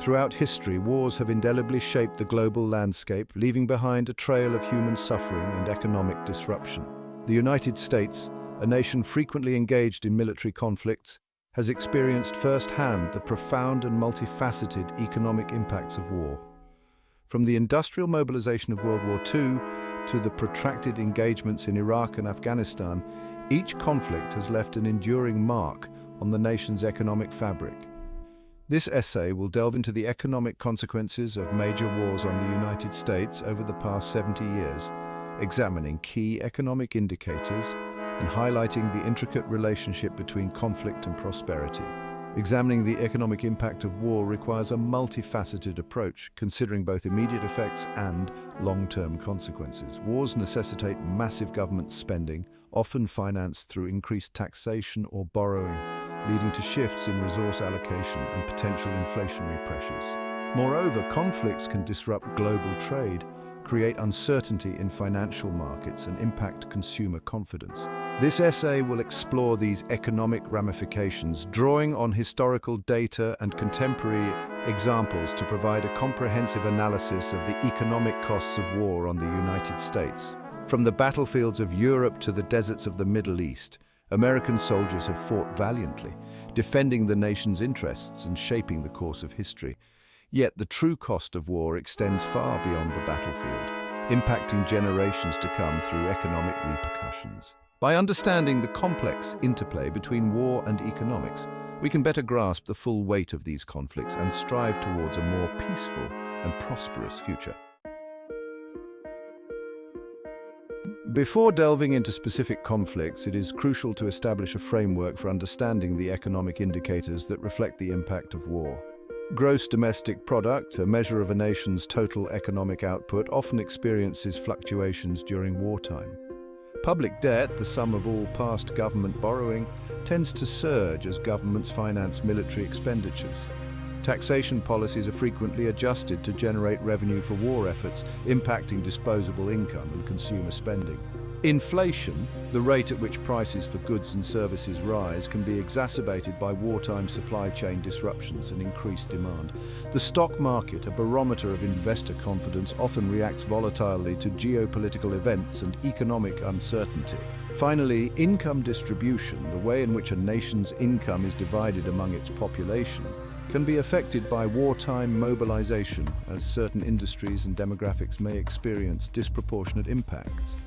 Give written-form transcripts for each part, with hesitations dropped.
Throughout history, wars have indelibly shaped the global landscape, leaving behind a trail of human suffering and economic disruption. The United States, a nation frequently engaged in military conflicts, has experienced firsthand the profound and multifaceted economic impacts of war. From the industrial mobilization of World War II to the protracted engagements in Iraq and Afghanistan, each conflict has left an enduring mark on the nation's economic fabric. This essay will delve into the economic consequences of major wars on the United States over the past 70 years, examining key economic indicators and highlighting the intricate relationship between conflict and prosperity. Examining the economic impact of war requires a multifaceted approach, considering both immediate effects and long-term consequences. Wars necessitate massive government spending, often financed through increased taxation or borrowing, leading to shifts in resource allocation and potential inflationary pressures. Moreover, conflicts can disrupt global trade, create uncertainty in financial markets, and impact consumer confidence. This essay will explore these economic ramifications, drawing on historical data and contemporary examples to provide a comprehensive analysis of the economic costs of war on the United States. From the battlefields of Europe to the deserts of the Middle East, American soldiers have fought valiantly, defending the nation's interests and shaping the course of history. Yet the true cost of war extends far beyond the battlefield, impacting generations to come through economic repercussions. By understanding the complex interplay between war and economics, we can better grasp the full weight of these conflicts and strive towards a more peaceful and prosperous future. Before delving into specific conflicts, it is crucial to establish a framework for understanding the economic indicators that reflect the impact of war. Gross domestic product, a measure of a nation's total economic output, often experiences fluctuations during wartime. Public debt, the sum of all past government borrowing, tends to surge as governments finance military expenditures. Taxation policies are frequently adjusted to generate revenue for war efforts, impacting disposable income and consumer spending. Inflation, the rate at which prices for goods and services rise, can be exacerbated by wartime supply chain disruptions and increased demand. The stock market, a barometer of investor confidence, often reacts volatilely to geopolitical events and economic uncertainty. Finally, income distribution, the way in which a nation's income is divided among its population, can be affected by wartime mobilization, as certain industries and demographics may experience disproportionate impacts.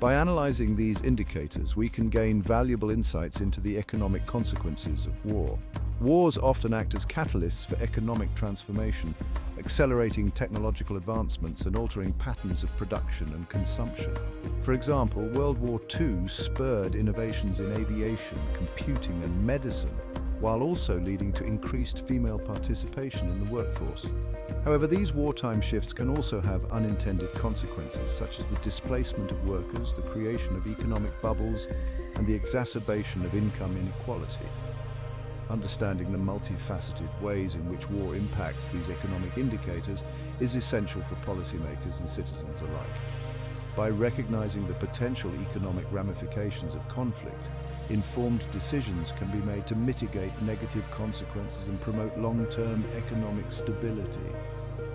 By analyzing these indicators, we can gain valuable insights into the economic consequences of war. Wars often act as catalysts for economic transformation, accelerating technological advancements and altering patterns of production and consumption. For example, World War II spurred innovations in aviation, computing, and medicine, while also leading to increased female participation in the workforce. However, these wartime shifts can also have unintended consequences, such as the displacement of workers, the creation of economic bubbles, and the exacerbation of income inequality. Understanding the multifaceted ways in which war impacts these economic indicators is essential for policymakers and citizens alike. By recognizing the potential economic ramifications of conflict, informed decisions can be made to mitigate negative consequences and promote long-term economic stability.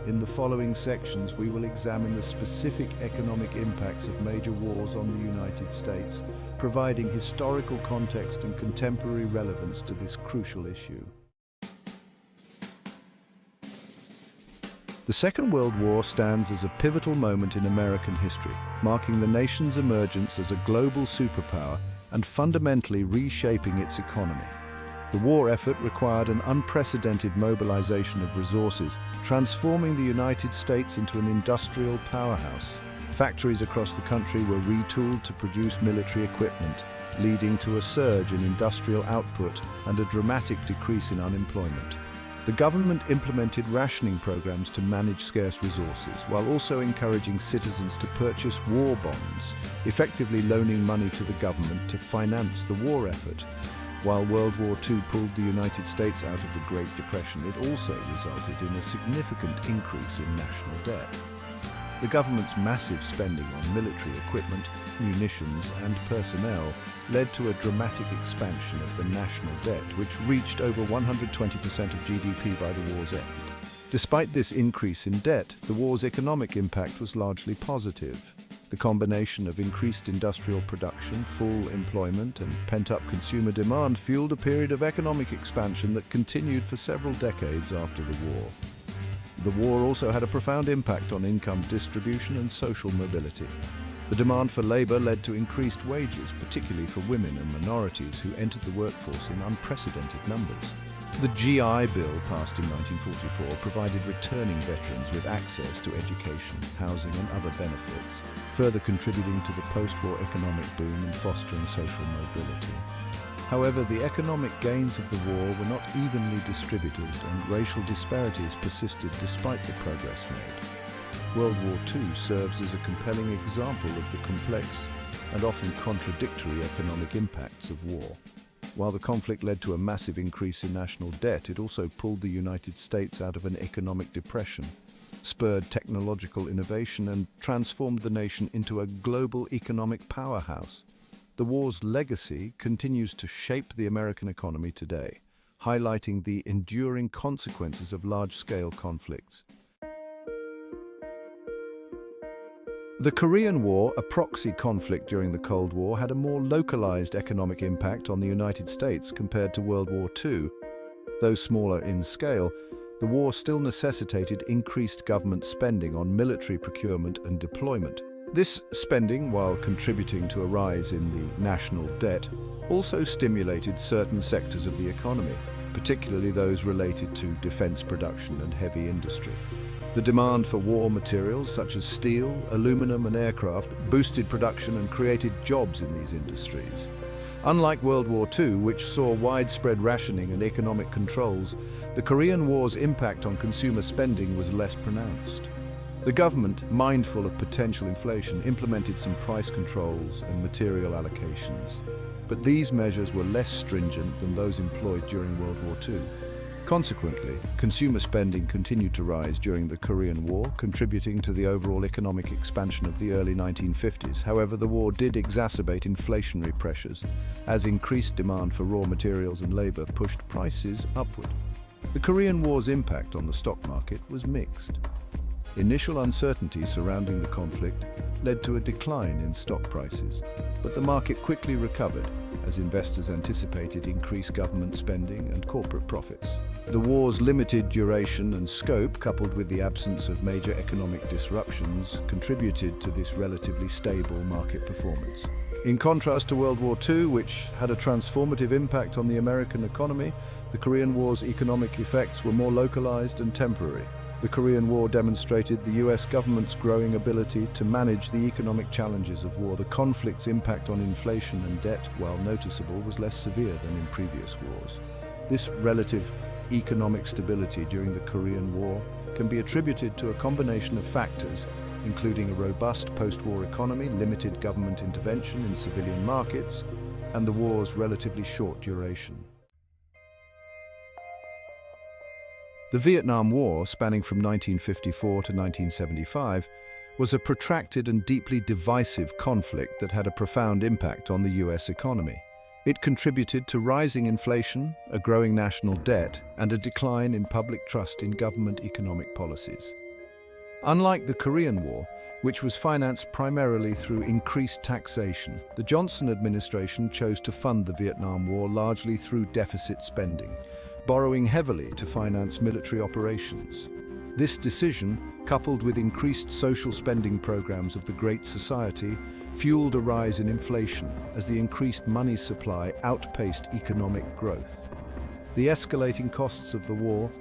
In the following sections, we will examine the specific economic impacts of major wars on the United States, providing historical context and contemporary relevance to this crucial issue. The Second World War stands as a pivotal moment in American history, marking the nation's emergence as a global superpower and fundamentally reshaping its economy. The war effort required an unprecedented mobilization of resources, transforming the United States into an industrial powerhouse. Factories across the country were retooled to produce military equipment, leading to a surge in industrial output and a dramatic decrease in unemployment. The government implemented rationing programs to manage scarce resources, while also encouraging citizens to purchase war bonds, effectively loaning money to the government to finance the war effort. While World War II pulled the United States out of the Great Depression, it also resulted in a significant increase in national debt. The government's massive spending on military equipment, munitions, and personnel led to a dramatic expansion of the national debt, which reached over 120% of GDP by the war's end. Despite this increase in debt, the war's economic impact was largely positive. The combination of increased industrial production, full employment, and pent-up consumer demand fueled a period of economic expansion that continued for several decades after the war. The war also had a profound impact on income distribution and social mobility. The demand for labor led to increased wages, particularly for women and minorities who entered the workforce in unprecedented numbers. The GI Bill, passed in 1944, provided returning veterans with access to education, housing and other benefits, further contributing to the post-war economic boom and fostering social mobility. However, the economic gains of the war were not evenly distributed and racial disparities persisted despite the progress made. World War II serves as a compelling example of the complex and often contradictory economic impacts of war. While the conflict led to a massive increase in national debt, it also pulled the United States out of an economic depression, spurred technological innovation, and transformed the nation into a global economic powerhouse. The war's legacy continues to shape the American economy today, highlighting the enduring consequences of large-scale conflicts. The Korean War, a proxy conflict during the Cold War, had a more localized economic impact on the United States compared to World War II. Though smaller in scale, the war still necessitated increased government spending on military procurement and deployment. This spending, while contributing to a rise in the national debt, also stimulated certain sectors of the economy, particularly those related to defense production and heavy industry. The demand for war materials such as steel, aluminum and aircraft boosted production and created jobs in these industries. Unlike World War II, which saw widespread rationing and economic controls, the Korean War's impact on consumer spending was less pronounced. The government, mindful of potential inflation, implemented some price controls and material allocations. But these measures were less stringent than those employed during World War II. Consequently, consumer spending continued to rise during the Korean War, contributing to the overall economic expansion of the early 1950s. However, the war did exacerbate inflationary pressures, as increased demand for raw materials and labor pushed prices upward. The Korean War's impact on the stock market was mixed. Initial uncertainty surrounding the conflict led to a decline in stock prices, but the market quickly recovered as investors anticipated increased government spending and corporate profits. The war's limited duration and scope, coupled with the absence of major economic disruptions, contributed to this relatively stable market performance. In contrast to World War II, which had a transformative impact on the American economy, the Korean War's economic effects were more localized and temporary. The Korean War demonstrated the US government's growing ability to manage the economic challenges of war. The conflict's impact on inflation and debt, while noticeable, was less severe than in previous wars. This relative economic stability during the Korean War can be attributed to a combination of factors, including a robust post-war economy, limited government intervention in civilian markets, and the war's relatively short duration. The Vietnam War, spanning from 1954 to 1975, was a protracted and deeply divisive conflict that had a profound impact on the US economy. It contributed to rising inflation, a growing national debt, and a decline in public trust in government economic policies. Unlike the Korean War, which was financed primarily through increased taxation, the Johnson administration chose to fund the Vietnam War largely through deficit spending, borrowing heavily to finance military operations. This decision, coupled with increased social spending programs of the Great Society, fueled a rise in inflation as the increased money supply outpaced economic growth. The escalating costs of the war,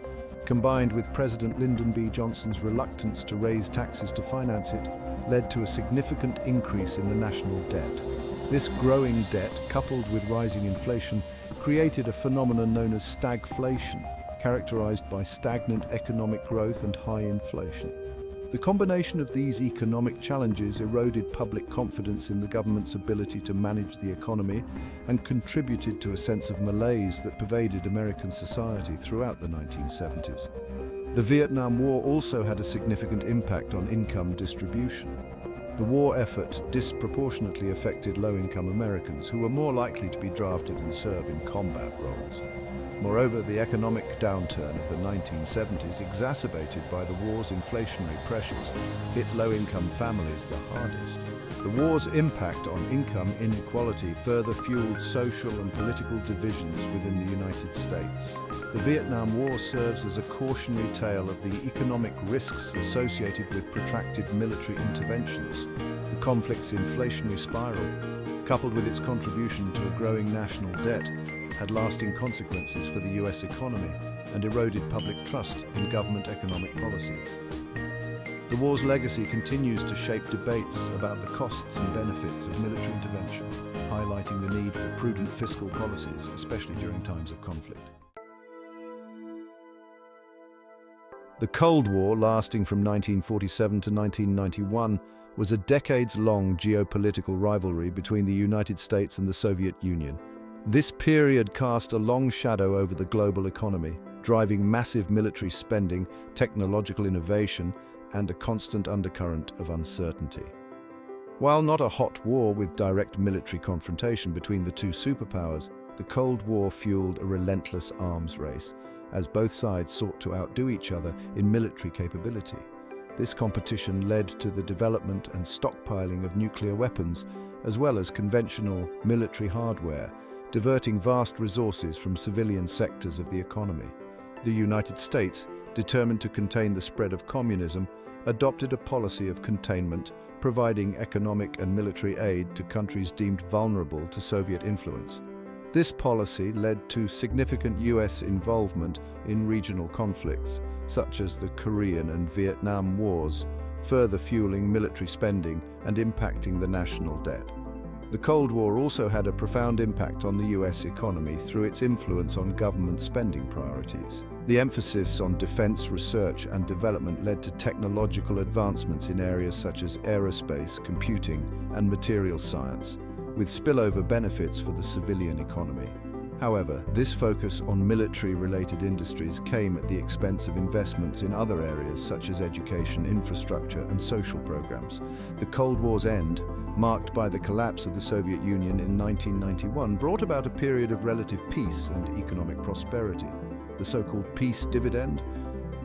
combined with President Lyndon B. Johnson's reluctance to raise taxes to finance it, led to a significant increase in the national debt. This growing debt, coupled with rising inflation, created a phenomenon known as stagflation, characterized by stagnant economic growth and high inflation. The combination of these economic challenges eroded public confidence in the government's ability to manage the economy and contributed to a sense of malaise that pervaded American society throughout the 1970s. The Vietnam War also had a significant impact on income distribution. The war effort disproportionately affected low-income Americans who were more likely to be drafted and serve in combat roles. Moreover, the economic downturn of the 1970s, exacerbated by the war's inflationary pressures, hit low-income families the hardest. The war's impact on income inequality further fueled social and political divisions within the United States. The Vietnam War serves as a cautionary tale of the economic risks associated with protracted military interventions. The conflict's inflationary spiral, coupled with its contribution to a growing national debt, had lasting consequences for the US economy and eroded public trust in government economic policies. The war's legacy continues to shape debates about the costs and benefits of military intervention, highlighting the need for prudent fiscal policies, especially during times of conflict. The Cold War, lasting from 1947 to 1991, was a decades-long geopolitical rivalry between the United States and the Soviet Union. This period cast a long shadow over the global economy, driving massive military spending, technological innovation, and a constant undercurrent of uncertainty. While not a hot war with direct military confrontation between the two superpowers, the Cold War fueled a relentless arms race, as both sides sought to outdo each other in military capability. This competition led to the development and stockpiling of nuclear weapons, as well as conventional military hardware, diverting vast resources from civilian sectors of the economy. The United States, determined to contain the spread of communism, adopted a policy of containment, providing economic and military aid to countries deemed vulnerable to Soviet influence. This policy led to significant US involvement in regional conflicts, such as the Korean and Vietnam Wars, further fueling military spending and impacting the national debt. The Cold War also had a profound impact on the US economy through its influence on government spending priorities. The emphasis on defense research and development led to technological advancements in areas such as aerospace, computing, and materials science, with spillover benefits for the civilian economy. However, this focus on military-related industries came at the expense of investments in other areas such as education, infrastructure, and social programs. The Cold War's end, marked by the collapse of the Soviet Union in 1991, brought about a period of relative peace and economic prosperity. The so-called peace dividend,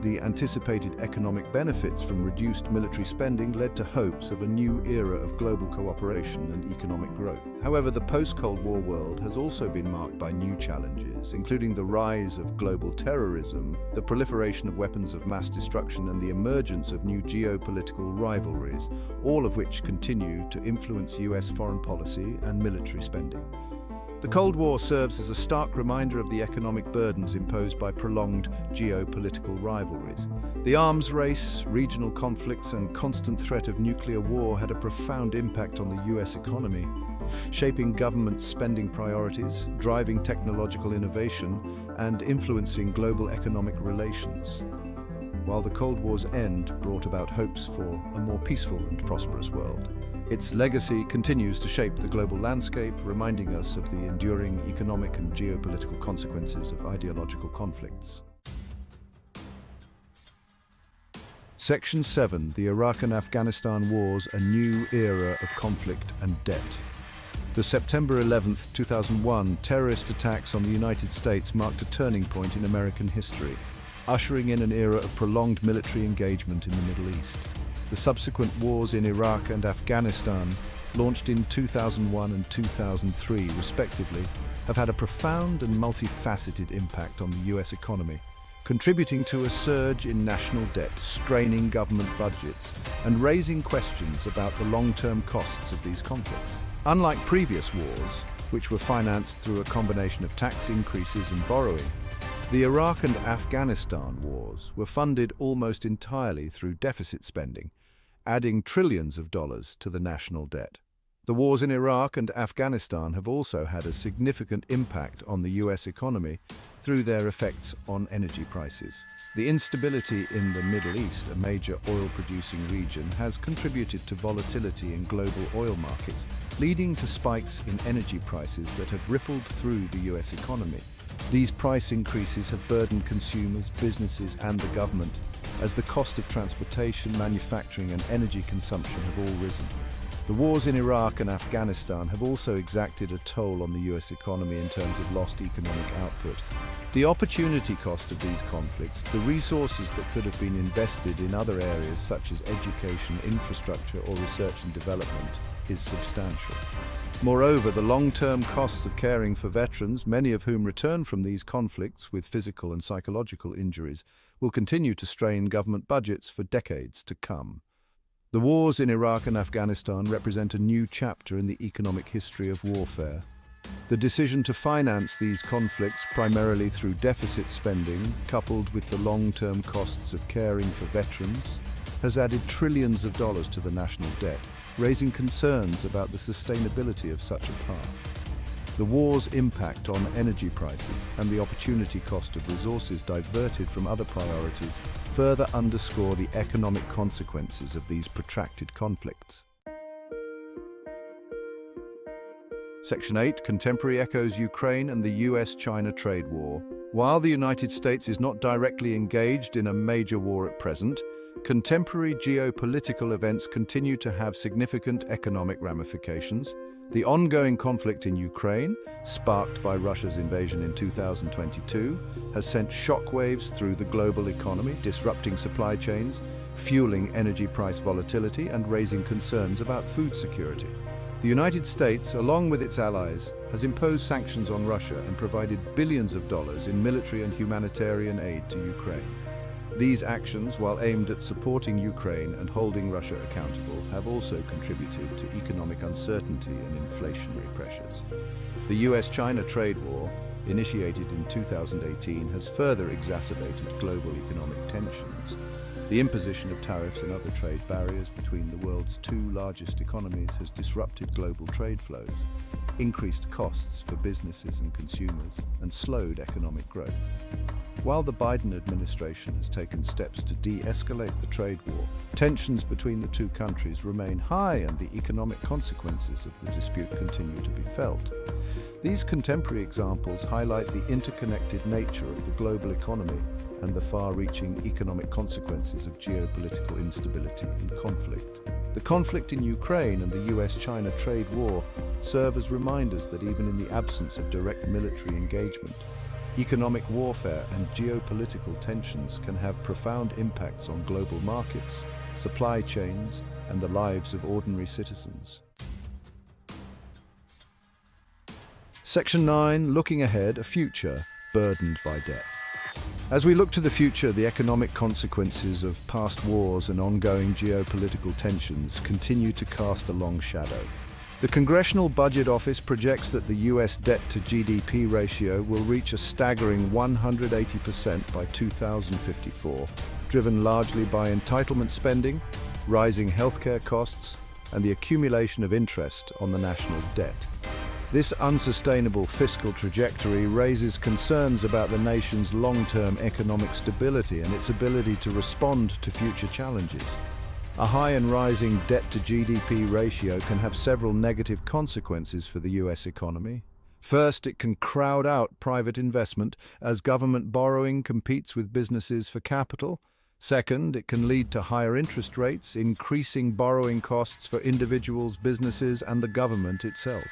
the anticipated economic benefits from reduced military spending, led to hopes of a new era of global cooperation and economic growth. However, the post-Cold War world has also been marked by new challenges, including the rise of global terrorism, the proliferation of weapons of mass destruction, and the emergence of new geopolitical rivalries, all of which continue to influence US foreign policy and military spending. The Cold War serves as a stark reminder of the economic burdens imposed by prolonged geopolitical rivalries. The arms race, regional conflicts, and constant threat of nuclear war had a profound impact on the US economy, shaping government spending priorities, driving technological innovation, and influencing global economic relations. While the Cold War's end brought about hopes for a more peaceful and prosperous world, its legacy continues to shape the global landscape, reminding us of the enduring economic and geopolitical consequences of ideological conflicts. Section 7. The Iraq and Afghanistan Wars, a new era of conflict and debt. The September 11, 2001 terrorist attacks on the United States marked a turning point in American history, ushering in an era of prolonged military engagement in the Middle East. The subsequent wars in Iraq and Afghanistan, launched in 2001 and 2003 respectively, have had a profound and multifaceted impact on the US economy, contributing to a surge in national debt, straining government budgets, and raising questions about the long-term costs of these conflicts. Unlike previous wars, which were financed through a combination of tax increases and borrowing, the Iraq and Afghanistan wars were funded almost entirely through deficit spending, adding trillions of dollars to the national debt. The wars in Iraq and Afghanistan have also had a significant impact on the US economy through their effects on energy prices. The instability in the Middle East, a major oil-producing region, has contributed to volatility in global oil markets, leading to spikes in energy prices that have rippled through the US economy. These price increases have burdened consumers, businesses, and the government, as the cost of transportation, manufacturing, and energy consumption have all risen. The wars in Iraq and Afghanistan have also exacted a toll on the US economy in terms of lost economic output. The opportunity cost of these conflicts, the resources that could have been invested in other areas such as education, infrastructure, or research and development, is substantial. Moreover, the long-term costs of caring for veterans, many of whom return from these conflicts with physical and psychological injuries, will continue to strain government budgets for decades to come. The wars in Iraq and Afghanistan represent a new chapter in the economic history of warfare. The decision to finance these conflicts primarily through deficit spending, coupled with the long-term costs of caring for veterans, has added trillions of dollars to the national debt, raising concerns about the sustainability of such a path. The war's impact on energy prices and the opportunity cost of resources diverted from other priorities further underscore the economic consequences of these protracted conflicts. Section 8. Contemporary echoes Ukraine and the US-China trade war. While the United States is not directly engaged in a major war at present, contemporary geopolitical events continue to have significant economic ramifications. The ongoing conflict in Ukraine, sparked by Russia's invasion in 2022, has sent shockwaves through the global economy, disrupting supply chains, fueling energy price volatility, and raising concerns about food security. The United States, along with its allies, has imposed sanctions on Russia and provided billions of dollars in military and humanitarian aid to Ukraine. These actions, while aimed at supporting Ukraine and holding Russia accountable, have also contributed to economic uncertainty and inflationary pressures. The US-China trade war, initiated in 2018, has further exacerbated global economic tensions. The imposition of tariffs and other trade barriers between the world's two largest economies has disrupted global trade flows, increased costs for businesses and consumers, and slowed economic growth. While the Biden administration has taken steps to de-escalate the trade war, tensions between the two countries remain high and the economic consequences of the dispute continue to be felt. These contemporary examples highlight the interconnected nature of the global economy and the far-reaching economic consequences of geopolitical instability and conflict. The conflict in Ukraine and the US-China trade war serve as reminders that even in the absence of direct military engagement, economic warfare and geopolitical tensions can have profound impacts on global markets, supply chains, and the lives of ordinary citizens. Section 9. Looking ahead, a future burdened by debt. As we look to the future, the economic consequences of past wars and ongoing geopolitical tensions continue to cast a long shadow. The Congressional Budget Office projects that the US debt-to-GDP ratio will reach a staggering 180% by 2054, driven largely by entitlement spending, rising healthcare costs, and the accumulation of interest on the national debt. This unsustainable fiscal trajectory raises concerns about the nation's long-term economic stability and its ability to respond to future challenges. A high and rising debt-to-GDP ratio can have several negative consequences for the US economy. First, it can crowd out private investment as government borrowing competes with businesses for capital. Second, it can lead to higher interest rates, increasing borrowing costs for individuals, businesses, and the government itself.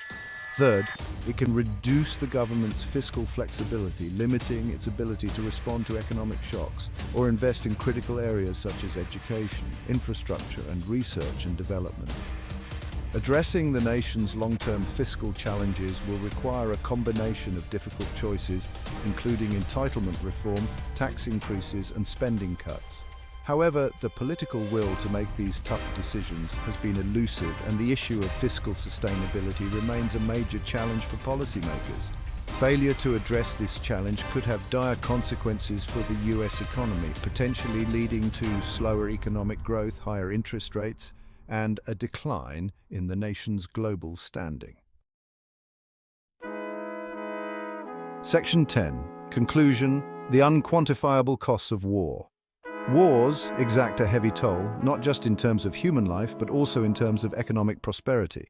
Third, it can reduce the government's fiscal flexibility, limiting its ability to respond to economic shocks or invest in critical areas such as education, infrastructure, and research and development. Addressing the nation's long-term fiscal challenges will require a combination of difficult choices, including entitlement reform, tax increases, and spending cuts. However, the political will to make these tough decisions has been elusive, and the issue of fiscal sustainability remains a major challenge for policymakers. Failure to address this challenge could have dire consequences for the US economy, potentially leading to slower economic growth, higher interest rates, and a decline in the nation's global standing. Section 10. Conclusion: the unquantifiable costs of war. Wars exact a heavy toll, not just in terms of human life, but also in terms of economic prosperity.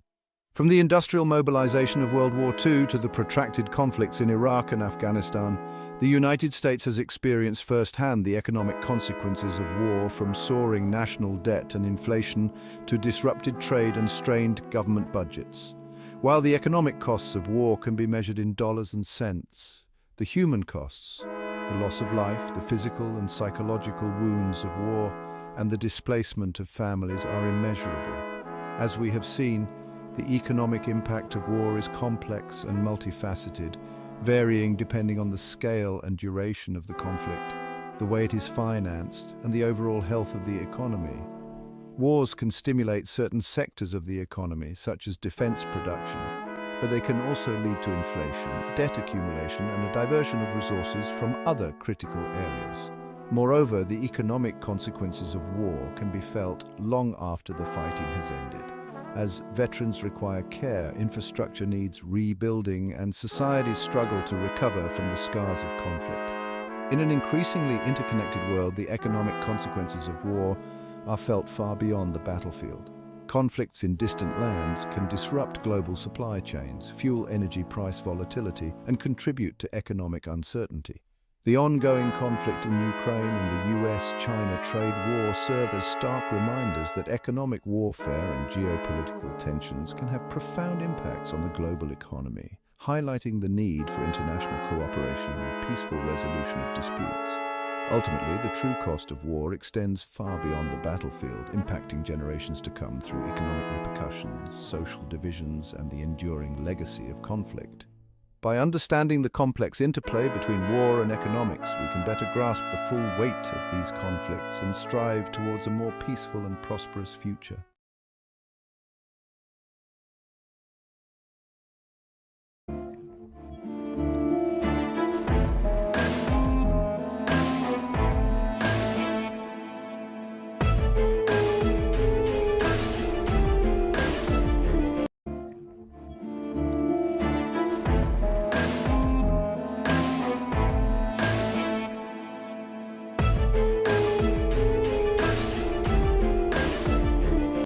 From the industrial mobilization of World War II to the protracted conflicts in Iraq and Afghanistan, The United States has experienced firsthand the economic consequences of war, from soaring national debt and inflation to disrupted trade and strained government budgets. While the economic costs of war can be measured in dollars and cents, the human costs, the loss of life, the physical and psychological wounds of war, and the displacement of families are immeasurable. As we have seen, the economic impact of war is complex and multifaceted, varying depending on the scale and duration of the conflict, the way it is financed, and the overall health of the economy. Wars can stimulate certain sectors of the economy, such as defense production, but they can also lead to inflation, debt accumulation, and a diversion of resources from other critical areas. Moreover, the economic consequences of war can be felt long after the fighting has ended. As veterans require care, infrastructure needs rebuilding, and societies struggle to recover from the scars of conflict. In an increasingly interconnected world, the economic consequences of war are felt far beyond the battlefield. Conflicts in distant lands can disrupt global supply chains, fuel energy price volatility, and contribute to economic uncertainty. The ongoing conflict in Ukraine and the US-China trade war serve as stark reminders that economic warfare and geopolitical tensions can have profound impacts on the global economy, highlighting the need for international cooperation and peaceful resolution of disputes. Ultimately, the true cost of war extends far beyond the battlefield, impacting generations to come through economic repercussions, social divisions, and the enduring legacy of conflict. By understanding the complex interplay between war and economics, we can better grasp the full weight of these conflicts and strive towards a more peaceful and prosperous future.